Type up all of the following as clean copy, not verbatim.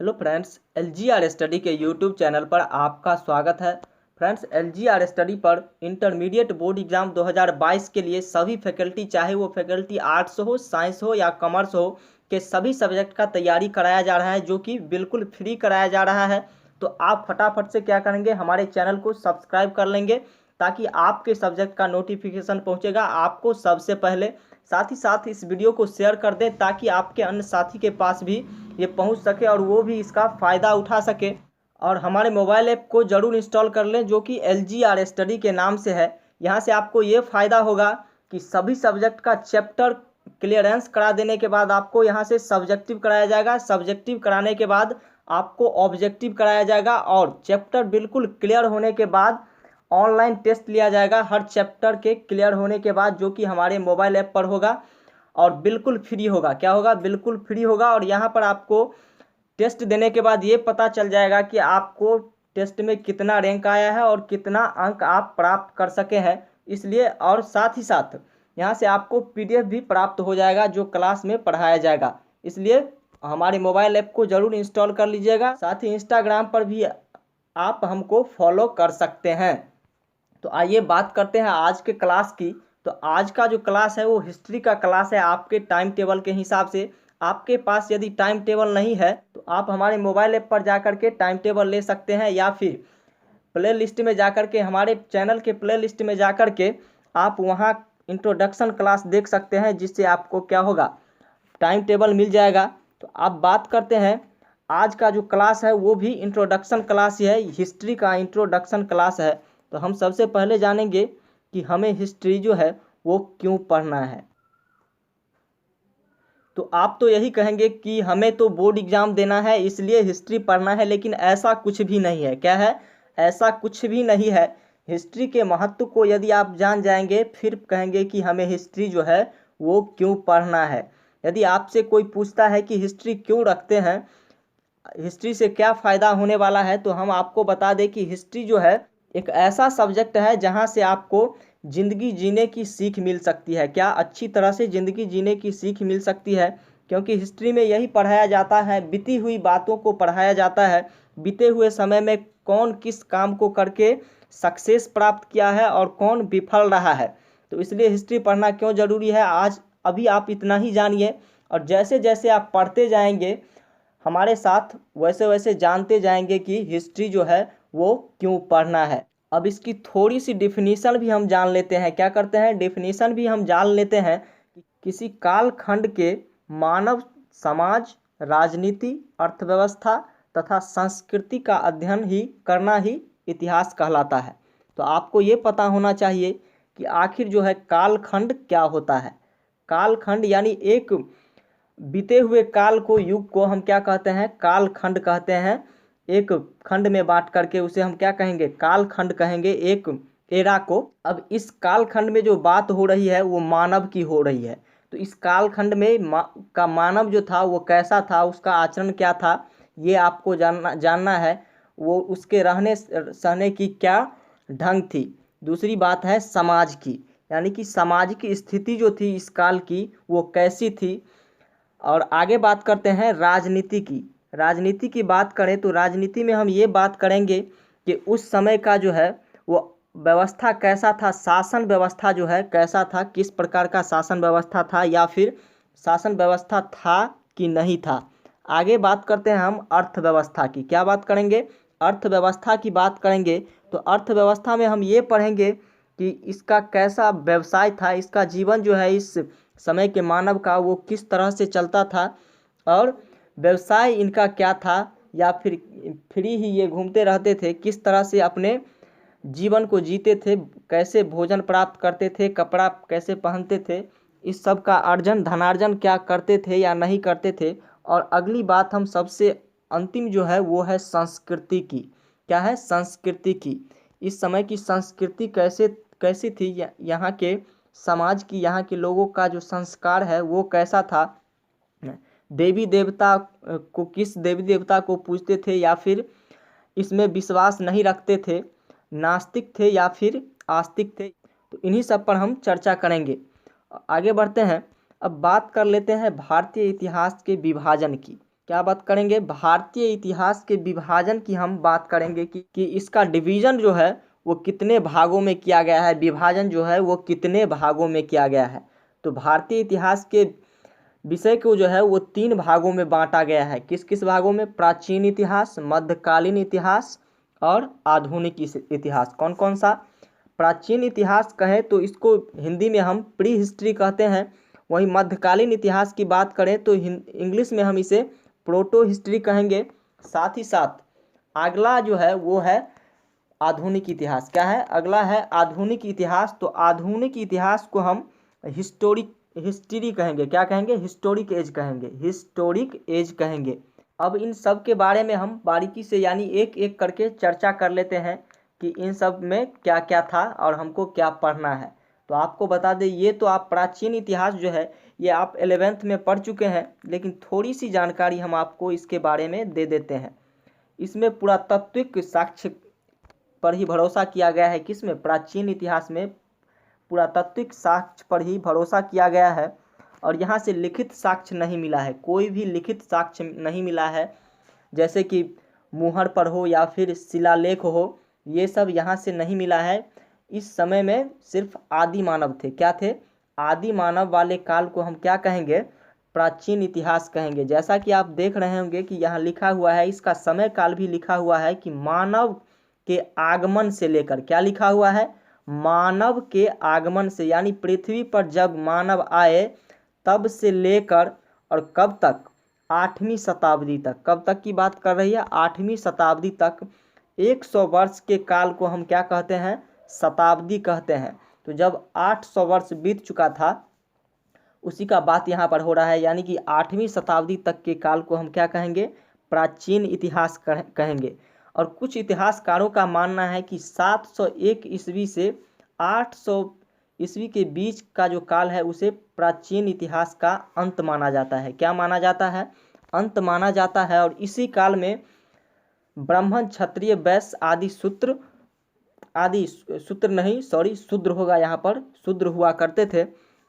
Hello friends, LGR study के YouTube channel पर आपका स्वागत है। फ्रेंड्स, LGR स्टडी पर इंटरमीडिएट बोर्ड एग्जाम 2022 के लिए सभी फैकल्टी, चाहे वो फैकल्टी आर्ट्स हो, साइंस हो या कॉमर्स हो, के सभी सब्जेक्ट का तैयारी कराया जा रहा है, जो कि बिल्कुल फ्री कराया जा रहा है। तो आप फटाफट से क्या करेंगे, हमारे चैनल को सब्सक्राइब कर लेंगे ताकि आपके सब्जेक्ट का नोटिफिकेशन पहुँचेगा आपको सबसे पहले। साथ ही साथ इस वीडियो को शेयर कर दें ताकि आपके अन्य साथी के पास भी ये पहुंच सके और वो भी इसका फ़ायदा उठा सके। और हमारे मोबाइल ऐप को ज़रूर इंस्टॉल कर लें, जो कि LGR स्टडी के नाम से है। यहाँ से आपको ये फ़ायदा होगा कि सभी सब्जेक्ट का चैप्टर क्लियरेंस करा देने के बाद आपको यहाँ से सब्जेक्टिव कराया जाएगा। सब्जेक्टिव कराने के बाद आपको ऑब्जेक्टिव कराया जाएगा और चैप्टर बिल्कुल क्लियर होने के बाद ऑनलाइन टेस्ट लिया जाएगा हर चैप्टर के क्लियर होने के बाद, जो कि हमारे मोबाइल ऐप पर होगा और बिल्कुल फ्री होगा। क्या होगा? बिल्कुल फ्री होगा। और यहाँ पर आपको टेस्ट देने के बाद ये पता चल जाएगा कि आपको टेस्ट में कितना रैंक आया है और कितना अंक आप प्राप्त कर सके हैं। इसलिए और साथ ही साथ यहाँ से आपको PDF भी प्राप्त हो जाएगा जो क्लास में पढ़ाया जाएगा। इसलिए हमारे मोबाइल ऐप को ज़रूर इंस्टॉल कर लीजिएगा। साथ ही इंस्टाग्राम पर भी आप हमको फॉलो कर सकते हैं। तो आइए बात करते हैं आज के क्लास की। तो आज का जो क्लास है वो हिस्ट्री का क्लास है। आपके टाइम टेबल के हिसाब से, आपके पास यदि टाइम टेबल नहीं है तो आप हमारे मोबाइल ऐप पर जाकर के टाइम टेबल ले सकते हैं, या फिर प्ले लिस्ट में जाकर के, हमारे चैनल के प्ले लिस्ट में जाकर के आप वहाँ इंट्रोडक्शन क्लास देख सकते हैं, जिससे आपको क्या होगा, टाइम टेबल मिल जाएगा। तो आप बात करते हैं आज का जो क्लास है वो भी इंट्रोडक्शन क्लास ही है, हिस्ट्री का इंट्रोडक्शन क्लास है। तो हम सबसे पहले जानेंगे कि हमें हिस्ट्री जो है वो क्यों पढ़ना है। तो आप तो यही कहेंगे कि हमें तो बोर्ड एग्जाम देना है इसलिए हिस्ट्री पढ़ना है, लेकिन ऐसा कुछ भी नहीं है। क्या है? ऐसा कुछ भी नहीं है। हिस्ट्री के महत्व को यदि आप जान जाएंगे फिर कहेंगे कि हमें हिस्ट्री जो है वो क्यों पढ़ना है। यदि आपसे कोई पूछता है कि हिस्ट्री क्यों रखते हैं, हिस्ट्री से क्या फ़ायदा होने वाला है, तो हम आपको बता दें कि हिस्ट्री जो है एक ऐसा सब्जेक्ट है जहां से आपको ज़िंदगी जीने की सीख मिल सकती है। क्या? अच्छी तरह से ज़िंदगी जीने की सीख मिल सकती है, क्योंकि हिस्ट्री में यही पढ़ाया जाता है, बीती हुई बातों को पढ़ाया जाता है। बीते हुए समय में कौन किस काम को करके सक्सेस प्राप्त किया है और कौन विफल रहा है। तो इसलिए हिस्ट्री पढ़ना क्यों ज़रूरी है, आज अभी आप इतना ही जानिए। और जैसे जैसे आप पढ़ते जाएंगे हमारे साथ, वैसे वैसे जानते जाएंगे कि हिस्ट्री जो है वो क्यों पढ़ना है। अब इसकी थोड़ी सी डिफिनीशन भी हम जान लेते हैं। क्या करते हैं? डिफिनीशन भी हम जान लेते हैं कि किसी कालखंड के मानव समाज, राजनीति, अर्थव्यवस्था तथा संस्कृति का अध्ययन ही करना ही इतिहास कहलाता है। तो आपको ये पता होना चाहिए कि आखिर जो है कालखंड क्या होता है। कालखंड यानी एक बीते हुए काल को, युग को हम क्या कहते हैं? कालखंड कहते हैं। एक खंड में बांट करके उसे हम क्या कहेंगे? कालखंड कहेंगे, एक एरा को। अब इस कालखंड में जो बात हो रही है वो मानव की हो रही है। तो इस कालखंड में का मानव जो था वो कैसा था, उसका आचरण क्या था, ये आपको जानना है। वो उसके रहने सहने की क्या ढंग थी। दूसरी बात है समाज की, यानी कि सामाजिक स्थिति जो थी इस काल की वो कैसी थी। और आगे बात करते हैं राजनीति की। राजनीति की बात करें तो राजनीति में हम ये बात करेंगे कि उस समय का जो है वो व्यवस्था कैसा था, शासन व्यवस्था जो है कैसा था, किस प्रकार का शासन व्यवस्था था, या फिर शासन व्यवस्था था कि नहीं था। आगे बात करते हैं हम अर्थव्यवस्था की। क्या बात करेंगे? अर्थव्यवस्था की बात करेंगे। तो अर्थव्यवस्था में हम ये पढ़ेंगे कि इसका कैसा व्यवसाय था, इसका जीवन जो है इस समय के मानव का वो किस तरह से चलता था और व्यवसाय इनका क्या था, या फिर फ्री ही ये घूमते रहते थे, किस तरह से अपने जीवन को जीते थे, कैसे भोजन प्राप्त करते थे, कपड़ा कैसे पहनते थे, इस सब का अर्जन धनार्जन क्या करते थे या नहीं करते थे। और अगली बात हम सबसे अंतिम जो है वो है संस्कृति की। क्या है? संस्कृति की। इस समय की संस्कृति कैसी थी, यहाँ के समाज की, यहाँ के लोगों का जो संस्कार है वो कैसा था। देवी देवता को, किस देवी देवता को पूजते थे या फिर इसमें विश्वास नहीं रखते थे, नास्तिक थे या फिर आस्तिक थे। तो इन्हीं सब पर हम चर्चा करेंगे। आगे बढ़ते हैं। अब बात कर लेते हैं भारतीय इतिहास के विभाजन की। क्या बात करेंगे, भारतीय इतिहास के विभाजन की हम बात करेंगे कि इसका डिवीजन जो है वो कितने भागों में किया गया है, विभाजन जो है वो कितने भागों में किया गया है। तो भारतीय इतिहास के विषय को जो है वो 3 भागों में बांटा गया है। किस किस भागों में? प्राचीन इतिहास, मध्यकालीन इतिहास और आधुनिक इतिहास। कौन कौन सा? प्राचीन इतिहास कहें तो इसको हिंदी में हम प्री हिस्ट्री कहते हैं। वहीं मध्यकालीन इतिहास की बात करें तो इंग्लिश में हम इसे प्रोटो हिस्ट्री कहेंगे। साथ ही साथ अगला जो है वो है आधुनिक इतिहास। क्या है? अगला है आधुनिक इतिहास। तो आधुनिक इतिहास को हम हिस्ट्री कहेंगे। क्या कहेंगे? हिस्टोरिक एज कहेंगे। हिस्टोरिक एज कहेंगे। अब इन सब के बारे में हम बारीकी से यानी एक एक करके चर्चा कर लेते हैं कि इन सब में क्या क्या था और हमको क्या पढ़ना है। तो आपको बता दें, ये तो आप प्राचीन इतिहास जो है ये आप 11th में पढ़ चुके हैं, लेकिन थोड़ी सी जानकारी हम आपको इसके बारे में दे देते हैं। इसमें पुरातात्विक साक्ष्य पर ही भरोसा किया गया है। किसमें? प्राचीन इतिहास में पुरातात्विक साक्ष्य पर ही भरोसा किया गया है और यहाँ से लिखित साक्ष्य नहीं मिला है। कोई भी लिखित साक्ष्य नहीं मिला है, जैसे कि मुहर पर हो या फिर शिलालेख हो, ये सब यहाँ से नहीं मिला है। इस समय में सिर्फ आदि मानव थे। क्या थे? आदि मानव वाले काल को हम क्या कहेंगे? प्राचीन इतिहास कहेंगे। जैसा कि आप देख रहे होंगे कि यहाँ लिखा हुआ है, इसका समय काल भी लिखा हुआ है कि मानव के आगमन से लेकर, क्या लिखा हुआ है? मानव के आगमन से, यानी पृथ्वी पर जब मानव आए तब से लेकर और कब तक? 8वीं शताब्दी तक। कब तक की बात कर रही है? 8वीं शताब्दी तक। 100 वर्ष के काल को हम क्या कहते हैं? शताब्दी कहते हैं। तो जब 800 वर्ष बीत चुका था उसी का बात यहाँ पर हो रहा है, यानी कि 8वीं शताब्दी तक के काल को हम क्या कहेंगे? प्राचीन इतिहास कहेंगे। और कुछ इतिहासकारों का मानना है कि 701 ईस्वी से 800 ईस्वी के बीच का जो काल है उसे प्राचीन इतिहास का अंत माना जाता है। क्या माना जाता है? अंत माना जाता है। और इसी काल में ब्राह्मण, क्षत्रिय, वैश्य शूद्र होगा, यहाँ पर शूद्र हुआ करते थे।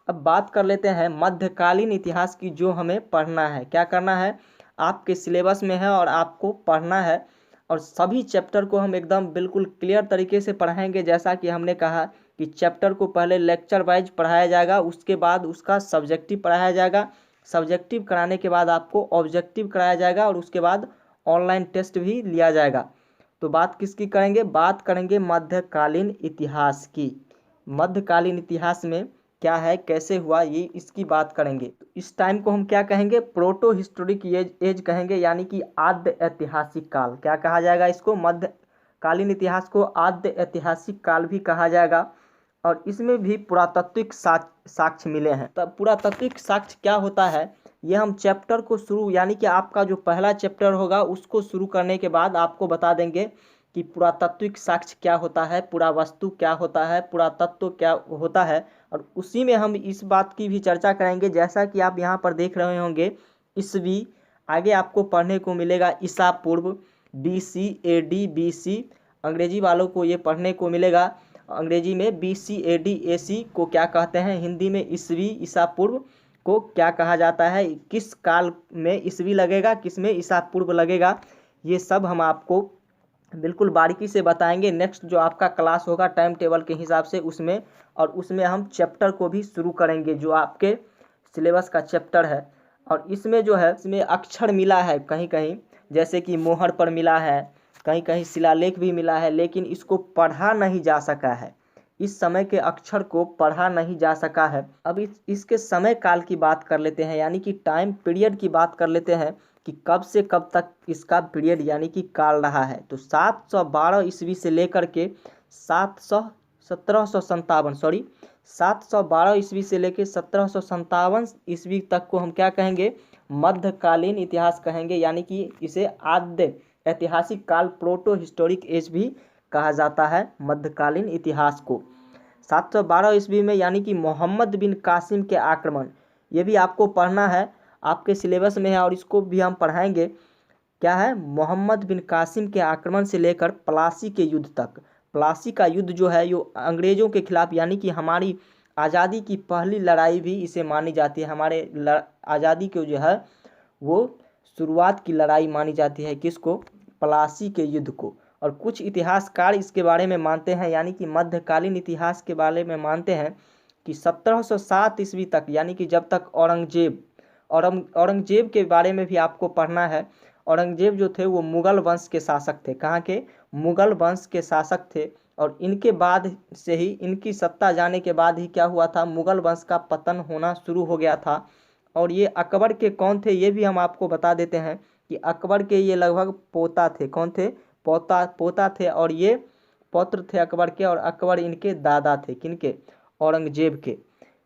अब बात कर लेते हैं मध्यकालीन इतिहास की, जो हमें पढ़ना है। क्या करना है? आपके सिलेबस में है और आपको पढ़ना है। और सभी चैप्टर को हम एकदम बिल्कुल क्लियर तरीके से पढ़ाएंगे। जैसा कि हमने कहा कि चैप्टर को पहले लेक्चर वाइज पढ़ाया जाएगा, उसके बाद उसका सब्जेक्टिव पढ़ाया जाएगा। सब्जेक्टिव कराने के बाद आपको ऑब्जेक्टिव कराया जाएगा और उसके बाद ऑनलाइन टेस्ट भी लिया जाएगा। तो बात किसकी करेंगे? बात करेंगे मध्यकालीन इतिहास की। मध्यकालीन इतिहास में क्या है, कैसे हुआ, ये इसकी बात करेंगे। तो इस टाइम को हम क्या कहेंगे? प्रोटो हिस्टोरिक एज कहेंगे, यानी कि आद्य ऐतिहासिक काल। क्या कहा जाएगा इसको? मध्यकालीन इतिहास को आद्य ऐतिहासिक काल भी कहा जाएगा। और इसमें भी पुरातात्विक साक्ष्य मिले हैं। तब पुरातात्विक साक्ष्य क्या होता है, ये हम चैप्टर को शुरू, यानी कि आपका जो पहला चैप्टर होगा उसको शुरू करने के बाद आपको बता देंगे कि पुरातात्विक साक्ष्य क्या होता है, पुरावस्तु क्या होता है, पुरातत्व क्या होता है। और उसी में हम इस बात की भी चर्चा करेंगे, जैसा कि आप यहाँ पर देख रहे होंगे ईस्वी, आगे आपको पढ़ने को मिलेगा ईसा पूर्व, BC, AD, BC। अंग्रेजी वालों को ये पढ़ने को मिलेगा। अंग्रेजी में BC, AD, AC को क्या कहते हैं? हिंदी में ईस्वी, ईसा पूर्व को क्या कहा जाता है? किस काल में ईस्वी लगेगा, किस में ईसा पूर्व लगेगा, ये सब हम आपको बिल्कुल बारीकी से बताएंगे। नेक्स्ट जो आपका क्लास होगा टाइम टेबल के हिसाब से उसमें, और उसमें हम चैप्टर को भी शुरू करेंगे जो आपके सिलेबस का चैप्टर है। और इसमें जो है, इसमें अक्षर मिला है कहीं कहीं, जैसे कि मोहर पर मिला है, कहीं कहीं शिलालेख भी मिला है, लेकिन इसको पढ़ा नहीं जा सका है। इस समय के अक्षर को पढ़ा नहीं जा सका है। अब इसके समय काल की बात कर लेते हैं, यानी कि टाइम पीरियड की बात कर लेते हैं कि कब से कब तक इसका पीरियड यानी कि काल रहा है। तो 712 ईस्वी से लेकर के 712 ईस्वी से लेकर 1757 ईस्वी तक को हम क्या कहेंगे? मध्यकालीन इतिहास कहेंगे, यानी कि इसे आद्य ऐतिहासिक काल, प्रोटो हिस्टोरिक एज भी कहा जाता है मध्यकालीन इतिहास को। 712 ईस्वी में यानी कि मोहम्मद बिन कासिम के आक्रमण, ये भी आपको पढ़ना है, आपके सिलेबस में है और इसको भी हम पढ़ाएंगे। क्या है? मोहम्मद बिन कासिम के आक्रमण से लेकर प्लासी के युद्ध तक। प्लासी का युद्ध जो है ये अंग्रेज़ों के खिलाफ, यानी कि हमारी आज़ादी की पहली लड़ाई भी इसे मानी जाती है। हमारे आज़ादी को जो है वो शुरुआत की लड़ाई मानी जाती है किसको? प्लासी के युद्ध को। और कुछ इतिहासकार इसके बारे में मानते हैं, यानी कि मध्यकालीन इतिहास के बारे में मानते हैं कि 1707 ईस्वी तक, यानी कि जब तक औरंगजेब के बारे में भी आपको पढ़ना है। औरंगजेब जो थे वो मुगल वंश के शासक थे। कहाँ के? मुगल वंश के शासक थे। और इनके बाद से ही, इनकी सत्ता जाने के बाद ही क्या हुआ था? मुगल वंश का पतन होना शुरू हो गया था। और ये अकबर के कौन थे ये भी हम आपको बता देते हैं कि अकबर के ये लगभग पोता थे। कौन थे? पोता थे। और ये पौत्र थे अकबर के, और अकबर इनके दादा थे। किनके? औरंगजेब के।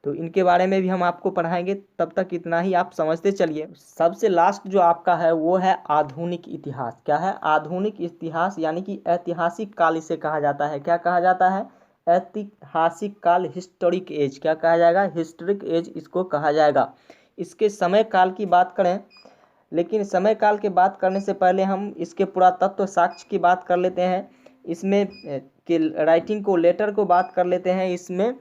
तो इनके बारे में भी हम आपको पढ़ाएंगे। तब तक इतना ही आप समझते चलिए। सबसे लास्ट जो आपका है वो है आधुनिक इतिहास। क्या है? आधुनिक इतिहास, यानी कि ऐतिहासिक काल इसे कहा जाता है। क्या कहा जाता है? ऐतिहासिक काल, हिस्टोरिक एज। क्या कहा जाएगा? हिस्टोरिक एज इसको कहा जाएगा। इसके समय काल की बात करें, लेकिन समय काल की बात करने से पहले हम इसके पुरातत्व साक्ष्य की बात कर लेते हैं। इसमें के राइटिंग को, लेटर को बात कर लेते हैं। इसमें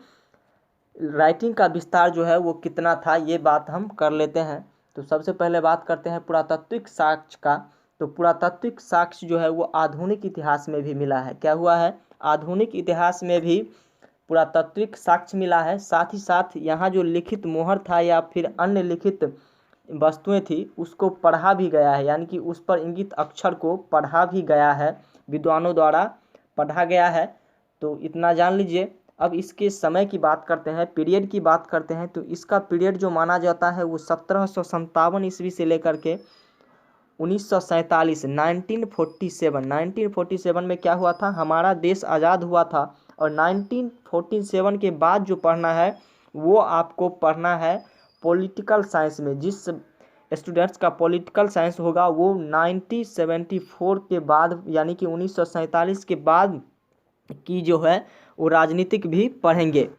राइटिंग का विस्तार जो है वो कितना था ये बात हम कर लेते हैं। तो सबसे पहले बात करते हैं पुरातात्विक साक्ष्य का। तो पुरातात्विक साक्ष्य जो है वो आधुनिक इतिहास में भी मिला है। क्या हुआ है? आधुनिक इतिहास में भी पुरातात्विक साक्ष्य मिला है। साथ ही साथ यहाँ जो लिखित मोहर था या फिर अन्य लिखित वस्तुएं थी उसको पढ़ा भी गया है, यानी कि उस पर इंगित अक्षर को पढ़ा भी गया है, विद्वानों द्वारा पढ़ा गया है। तो इतना जान लीजिए। अब इसके समय की बात करते हैं, पीरियड की बात करते हैं। तो इसका पीरियड जो माना जाता है वो 1757 ईस्वी से लेकर के 1947, 1947 में क्या हुआ था? हमारा देश आज़ाद हुआ था। और 1947 के बाद जो पढ़ना है वो आपको पढ़ना है पॉलिटिकल साइंस में। जिस स्टूडेंट्स का पॉलिटिकल साइंस होगा वो 1974 के बाद, यानी कि 1947 के बाद की जो है वो राजनीतिक भी पढ़ेंगे।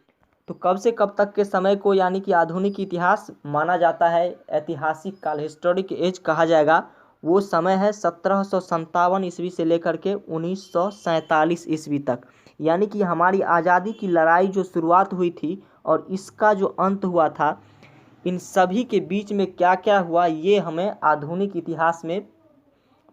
तो कब से कब तक के समय को, यानी कि आधुनिक इतिहास माना जाता है, ऐतिहासिक काल, हिस्टोरिक एज कहा जाएगा। वो समय है 1757 ईस्वी से लेकर के 1947 ईस्वी तक। यानी कि हमारी आज़ादी की लड़ाई जो शुरुआत हुई थी और इसका जो अंत हुआ था, इन सभी के बीच में क्या क्या हुआ ये हमें आधुनिक इतिहास में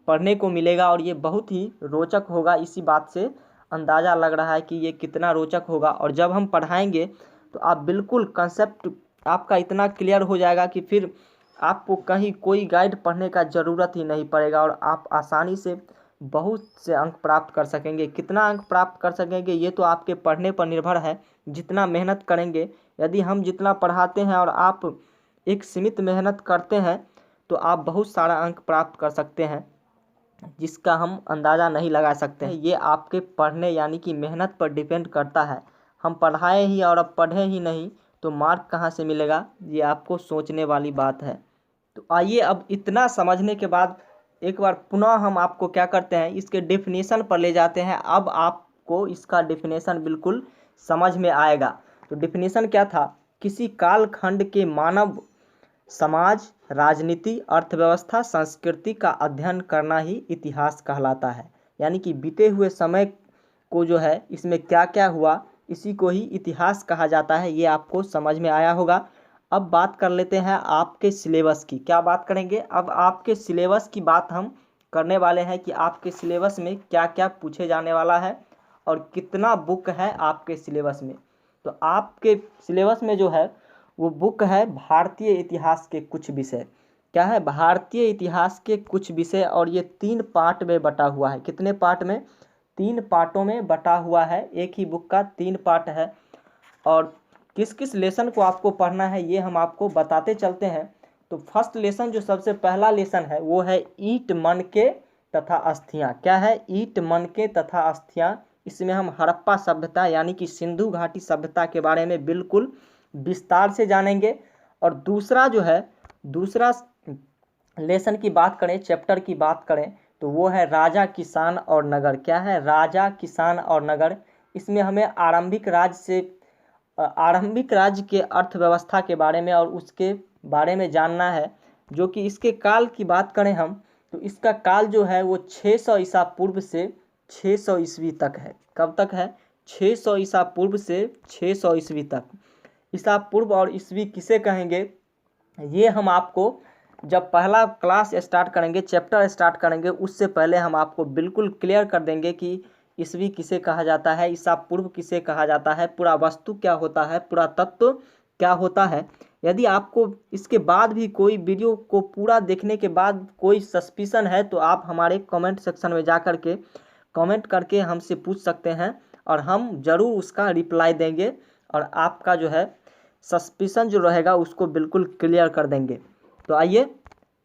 पढ़ने को मिलेगा। और ये बहुत ही रोचक होगा। इसी बात से अंदाज़ा लग रहा है कि ये कितना रोचक होगा। और जब हम पढ़ाएंगे तो आप बिल्कुल कंसेप्ट आपका इतना क्लियर हो जाएगा कि फिर आपको कहीं कोई गाइड पढ़ने का ज़रूरत ही नहीं पड़ेगा और आप आसानी से बहुत से अंक प्राप्त कर सकेंगे। कितना अंक प्राप्त कर सकेंगे ये तो आपके पढ़ने पर निर्भर है, जितना मेहनत करेंगे। यदि हम जितना पढ़ाते हैं और आप एक सीमित मेहनत करते हैं तो आप बहुत सारा अंक प्राप्त कर सकते हैं, जिसका हम अंदाज़ा नहीं लगा सकते हैं। ये आपके पढ़ने यानी कि मेहनत पर डिपेंड करता है। हम पढ़ाए ही और अब पढ़े ही नहीं तो मार्क कहाँ से मिलेगा? ये आपको सोचने वाली बात है। तो आइए, अब इतना समझने के बाद एक बार पुनः हम आपको क्या करते हैं, इसके डेफिनेशन पर ले जाते हैं। अब आपको इसका डेफिनेशन बिल्कुल समझ में आएगा। तो डेफिनेशन क्या था? किसी कालखंड के मानव समाज, राजनीति, अर्थव्यवस्था, संस्कृति का अध्ययन करना ही इतिहास कहलाता है। यानी कि बीते हुए समय को जो है इसमें क्या क्या हुआ इसी को ही इतिहास कहा जाता है। ये आपको समझ में आया होगा। अब बात कर लेते हैं आपके सिलेबस की। क्या बात करेंगे? अब आपके सिलेबस की बात हम करने वाले हैं कि आपके सिलेबस में क्या क्या पूछे जाने वाला है और कितना बुक है आपके सिलेबस में। तो आपके सिलेबस में जो है वो बुक है भारतीय इतिहास के कुछ विषय। क्या है? भारतीय इतिहास के कुछ विषय। और ये 3 पार्ट में बटा हुआ है। कितने पार्ट में? 3 पार्टों में बटा हुआ है। एक ही बुक का 3 पार्ट है। और किस किस लेसन को आपको पढ़ना है ये हम आपको बताते चलते हैं। तो फर्स्ट लेसन जो सबसे पहला लेसन है वो है ईंट, मनके तथा अस्थियाँ। क्या है? ईंट, मनके तथा अस्थियाँ। इसमें हम हड़प्पा सभ्यता यानी कि सिंधु घाटी सभ्यता के बारे में बिल्कुल विस्तार से जानेंगे। और दूसरा जो है, दूसरा लेसन की बात करें, चैप्टर की बात करें तो वो है राजा, किसान और नगर। क्या है? राजा, किसान और नगर। इसमें हमें आरंभिक राज्य के अर्थव्यवस्था के बारे में और उसके बारे में जानना है। जो कि इसके काल की बात करें हम तो इसका काल जो है वो 600 ईसा पूर्व से 600 ईस्वी तक है। कब तक है? 600 ईसा पूर्व से 600 ईस्वी तक। ईसा पूर्व और ईस्वी किसे कहेंगे ये हम आपको जब पहला क्लास स्टार्ट करेंगे, चैप्टर स्टार्ट करेंगे, उससे पहले हम आपको बिल्कुल क्लियर कर देंगे कि ईस्वी किसे कहा जाता है, ईसा पूर्व किसे कहा जाता है, पूरा वस्तु क्या होता है, पूरा तत्व क्या होता है। यदि आपको इसके बाद भी कोई वीडियो को पूरा देखने के बाद कोई सस्पिशन है तो आप हमारे कमेंट सेक्शन में जा कर के कमेंट करके हमसे पूछ सकते हैं और हम ज़रूर उसका रिप्लाई देंगे और आपका जो है सस्पिशन जो रहेगा उसको बिल्कुल क्लियर कर देंगे। तो आइए,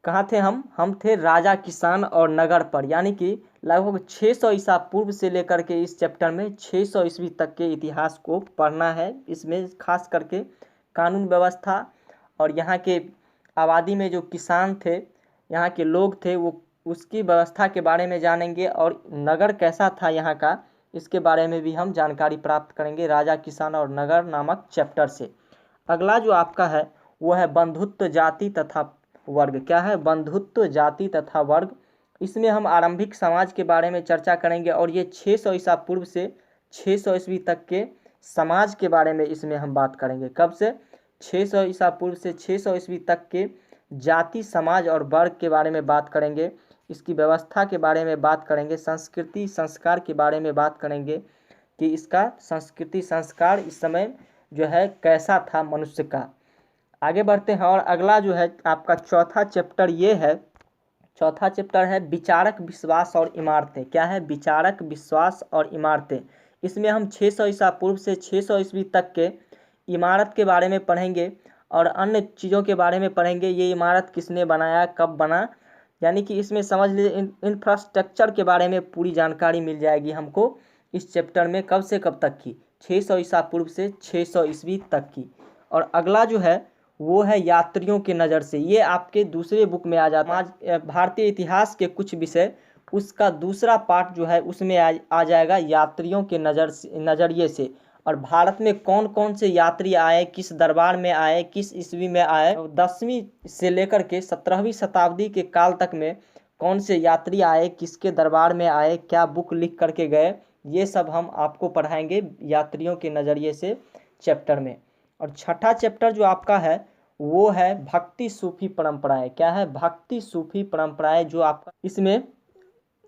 कहाँ थे हम थे राजा, किसान और नगर पर, यानी कि लगभग 600 ईसा पूर्व से लेकर के इस चैप्टर में 600 ईस्वी तक के इतिहास को पढ़ना है। इसमें खास करके कानून व्यवस्था और यहाँ के आबादी में जो किसान थे, यहाँ के लोग थे, वो उसकी व्यवस्था के बारे में जानेंगे और नगर कैसा था यहाँ का, इसके बारे में भी हम जानकारी प्राप्त करेंगे राजा, किसान और नगर नामक चैप्टर से। अगला जो आपका है वो है बंधुत्व, जाति तथा वर्ग। क्या है? बंधुत्व, जाति तथा वर्ग। इसमें हम आरंभिक समाज के बारे में चर्चा करेंगे और ये 600 ईसा पूर्व से 600 ईस्वी तक के समाज के बारे में इसमें हम बात करेंगे। कब से? 600 ईसा पूर्व से 600 ईस्वी तक के जाति, समाज और वर्ग के बारे में बात करेंगे। इसकी व्यवस्था के बारे में बात करेंगे, संस्कृति संस्कार के बारे में बात करेंगे कि इसका संस्कृति संस्कार इस समय जो है कैसा था मनुष्य का। आगे बढ़ते हैं और अगला जो है आपका चौथा चैप्टर ये है। चौथा चैप्टर है विचारक, विश्वास और इमारतें। क्या है? विचारक, विश्वास और इमारतें। इसमें हम 600 ईसा पूर्व से 600 ईस्वी तक के इमारत के बारे में पढ़ेंगे और अन्य चीज़ों के बारे में पढ़ेंगे। ये इमारत किसने बनाया, कब बना, यानी कि इसमें समझ लीजिए इंफ्रास्ट्रक्चर के बारे में पूरी जानकारी मिल जाएगी हमको इस चैप्टर में, कब से कब तक की, 600 ईसा पूर्व से 600 ईस्वी तक की। और अगला जो है वो है यात्रियों के नज़र से। ये आपके दूसरे बुक में आ जाता है, भारतीय इतिहास के कुछ विषय, उसका दूसरा पार्ट जो है उसमें आ जाएगा यात्रियों के नज़रिए से। और भारत में कौन कौन से यात्री आए, किस दरबार में आए, किस ईस्वी में आए, 10वीं से लेकर के 17वीं शताब्दी के काल तक में कौन से यात्री आए, किसके दरबार में आए, क्या बुक लिख करके गए, ये सब हम आपको पढ़ाएंगे यात्रियों के नज़रिए से चैप्टर में। और छठा चैप्टर जो आपका है वो है भक्ति सूफी परंपराएं। क्या है? भक्ति सूफी परंपराएं, जो आपका इसमें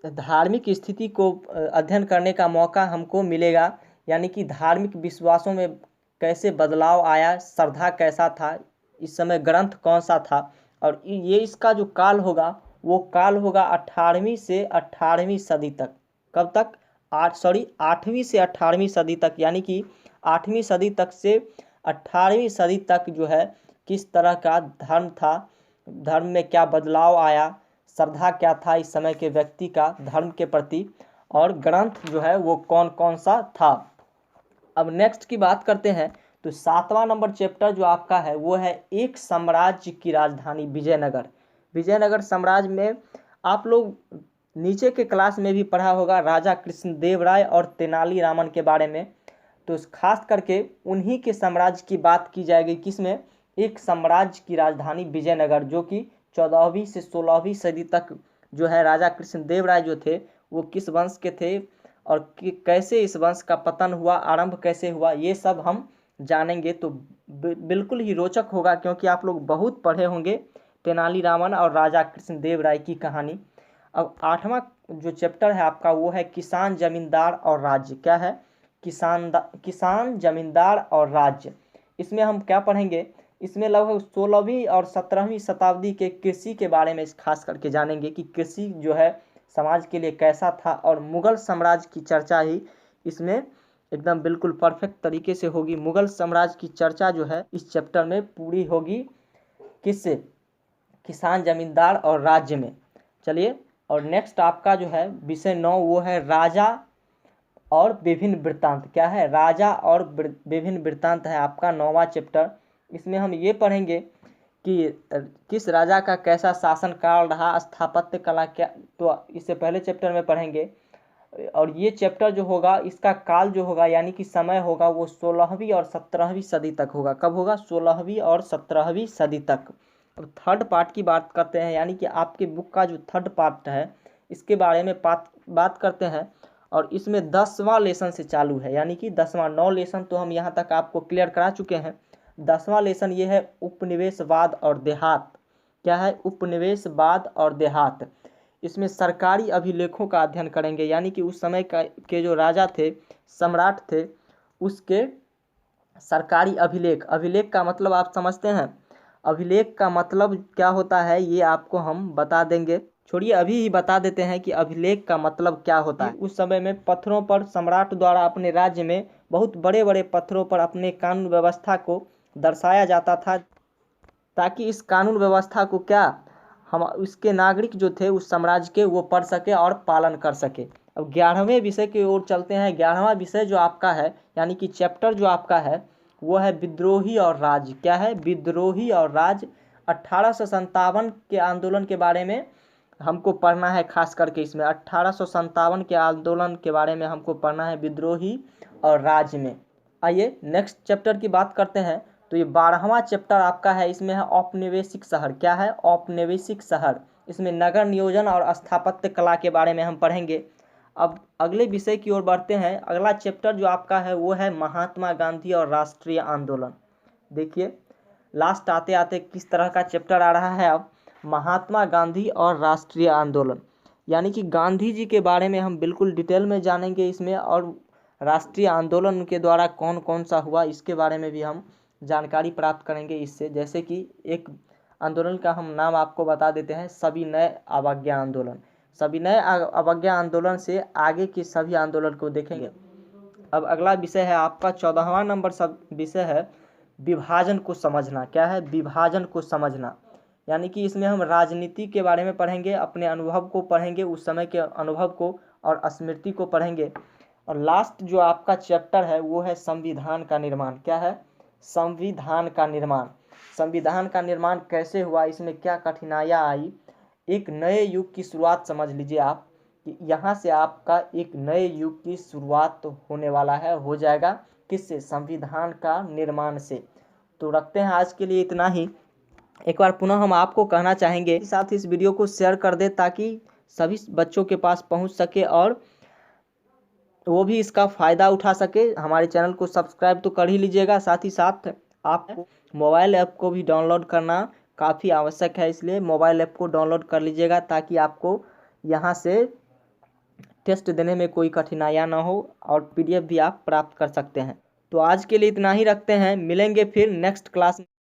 धार्मिक स्थिति को अध्ययन करने का मौका हमको मिलेगा, यानी कि धार्मिक विश्वासों में कैसे बदलाव आया, श्रद्धा कैसा था, इस समय ग्रंथ कौन सा था। और ये इसका जो काल होगा वो काल होगा 18वीं से 18वीं सदी तक। कब तक? 8वीं से 18वीं सदी तक, यानी कि 8वीं सदी तक से 18वीं सदी तक जो है किस तरह का धर्म था, धर्म में क्या बदलाव आया, श्रद्धा क्या था इस समय के व्यक्ति का धर्म के प्रति, और ग्रंथ जो है वो कौन कौन सा था। अब नेक्स्ट की बात करते हैं तो 7वां नंबर चैप्टर जो आपका है वो है एक साम्राज्य की राजधानी विजयनगर। विजयनगर साम्राज्य में आप लोग नीचे के क्लास में भी पढ़ा होगा राजा कृष्णदेव राय और तेनालीरामन के बारे में। तो खास करके उन्हीं के साम्राज्य की बात की जाएगी, किसमें? एक साम्राज्य की राजधानी विजयनगर, जो कि 14वीं से 16वीं सदी तक जो है राजा कृष्णदेव राय जो थे वो किस वंश के थे और कैसे इस वंश का पतन हुआ, आरंभ कैसे हुआ, ये सब हम जानेंगे। तो बिल्कुल ही रोचक होगा, क्योंकि आप लोग बहुत पढ़े होंगे तेनालीरामन और राजा कृष्णदेव राय की कहानी। अब 8वां जो चैप्टर है आपका वो है किसान, जमींदार और राज्य। क्या है? किसान, जमींदार और राज्य। इसमें हम क्या पढ़ेंगे? इसमें लगभग 16वीं और 17वीं शताब्दी के कृषि के बारे में खास करके जानेंगे कि कृषि जो है समाज के लिए कैसा था, और मुगल साम्राज्य की चर्चा ही इसमें एकदम बिल्कुल परफेक्ट तरीके से होगी। मुगल साम्राज्य की चर्चा जो है इस चैप्टर में पूरी होगी, किससे? किसान, जमींदार और राज्य में। चलिए, और नेक्स्ट आपका जो है विषय 9 वो है राजा और विभिन्न वृत्तांत। क्या है? राजा और विभिन्न वृत्तांत है आपका 9वां चैप्टर। इसमें हम ये पढ़ेंगे कि किस राजा का कैसा शासन काल रहा, स्थापत्य कला क्या, तो इससे पहले चैप्टर में पढ़ेंगे। और ये चैप्टर जो होगा इसका काल जो होगा यानी कि समय होगा वो 16वीं और 17वीं सदी तक होगा। कब होगा? 16वीं और 17वीं सदी तक। अब थर्ड पार्ट की बात करते हैं, यानी कि आपके बुक का जो थर्ड पार्ट है इसके बारे में बात करते हैं। और इसमें 10वां लेसन से चालू है, यानी कि 10वां, 9 लेसन तो हम यहाँ तक आपको क्लियर करा चुके हैं। 10वां लेसन ये है उपनिवेशवाद और देहात। क्या है, उपनिवेशवाद और देहात। इसमें सरकारी अभिलेखों का अध्ययन करेंगे, यानी कि उस समय के जो राजा थे, सम्राट थे, उसके सरकारी अभिलेख। अभिलेख का मतलब आप समझते हैं, अभिलेख का मतलब क्या होता है ये आपको हम बता देंगे। छोड़िए, अभी ही बता देते हैं कि अभिलेख का मतलब क्या होता है। उस समय में पत्थरों पर सम्राट द्वारा अपने राज्य में बहुत बड़े बड़े पत्थरों पर अपने कानून व्यवस्था को दर्शाया जाता था, ताकि इस कानून व्यवस्था को क्या हम उसके नागरिक जो थे उस साम्राज्य के, वो पढ़ सके और पालन कर सके। अब 11वें विषय की ओर चलते हैं। 11वां विषय जो आपका है, यानी कि चैप्टर जो आपका है, वो है विद्रोही और राज। क्या है, विद्रोही और राज। 1857 के आंदोलन के बारे में हमको पढ़ना है, खास करके इसमें 1857 के आंदोलन के बारे में हमको पढ़ना है, विद्रोही और राज में। आइए नेक्स्ट चैप्टर की बात करते हैं। तो ये 12वां चैप्टर आपका है, इसमें है औपनिवेशिक शहर। क्या है, औपनिवेशिक शहर। इसमें नगर नियोजन और स्थापत्य कला के बारे में हम पढ़ेंगे। अब अगले विषय की ओर बढ़ते हैं। अगला चैप्टर जो आपका है वो है महात्मा गांधी और राष्ट्रीय आंदोलन। देखिए लास्ट आते आते किस तरह का चैप्टर आ रहा है। अब महात्मा गांधी और राष्ट्रीय आंदोलन, यानी कि गांधी जी के बारे में हम बिल्कुल डिटेल में जानेंगे इसमें, और राष्ट्रीय आंदोलन के द्वारा कौन कौन सा हुआ इसके बारे में भी हम जानकारी प्राप्त करेंगे इससे। जैसे कि एक आंदोलन का हम नाम आपको बता देते हैं, सविनय अवज्ञा आंदोलन। सविनय अवज्ञा आंदोलन से आगे के सभी आंदोलन को देखेंगे। अब अगला विषय है आपका 14वां नंबर सब विषय है विभाजन को समझना। क्या है, विभाजन को समझना, यानी कि इसमें हम राजनीति के बारे में पढ़ेंगे, अपने अनुभव को पढ़ेंगे, उस समय के अनुभव को और स्मृति को पढ़ेंगे। और लास्ट जो आपका चैप्टर है वो है संविधान का निर्माण। क्या है, संविधान का निर्माण। संविधान का निर्माण कैसे हुआ, इसमें क्या कठिनाइयाँ आई, एक नए युग की शुरुआत समझ लीजिए आप, कि यहाँ से आपका एक नए युग की शुरुआत तो होने वाला है, हो जाएगा किससे, संविधान का निर्माण से। तो रखते हैं आज के लिए इतना ही। एक बार पुनः हम आपको कहना चाहेंगे, साथ ही इस वीडियो को शेयर कर दे ताकि सभी बच्चों के पास पहुंच सके और वो भी इसका फ़ायदा उठा सके। हमारे चैनल को सब्सक्राइब तो कर ही लीजिएगा, साथ ही साथ आपको मोबाइल ऐप को भी डाउनलोड करना काफ़ी आवश्यक है, इसलिए मोबाइल ऐप को डाउनलोड कर लीजिएगा ताकि आपको यहाँ से टेस्ट देने में कोई कठिनाइयाँ ना हो और PDF भी आप प्राप्त कर सकते हैं। तो आज के लिए इतना ही रखते हैं, मिलेंगे फिर नेक्स्ट क्लास में।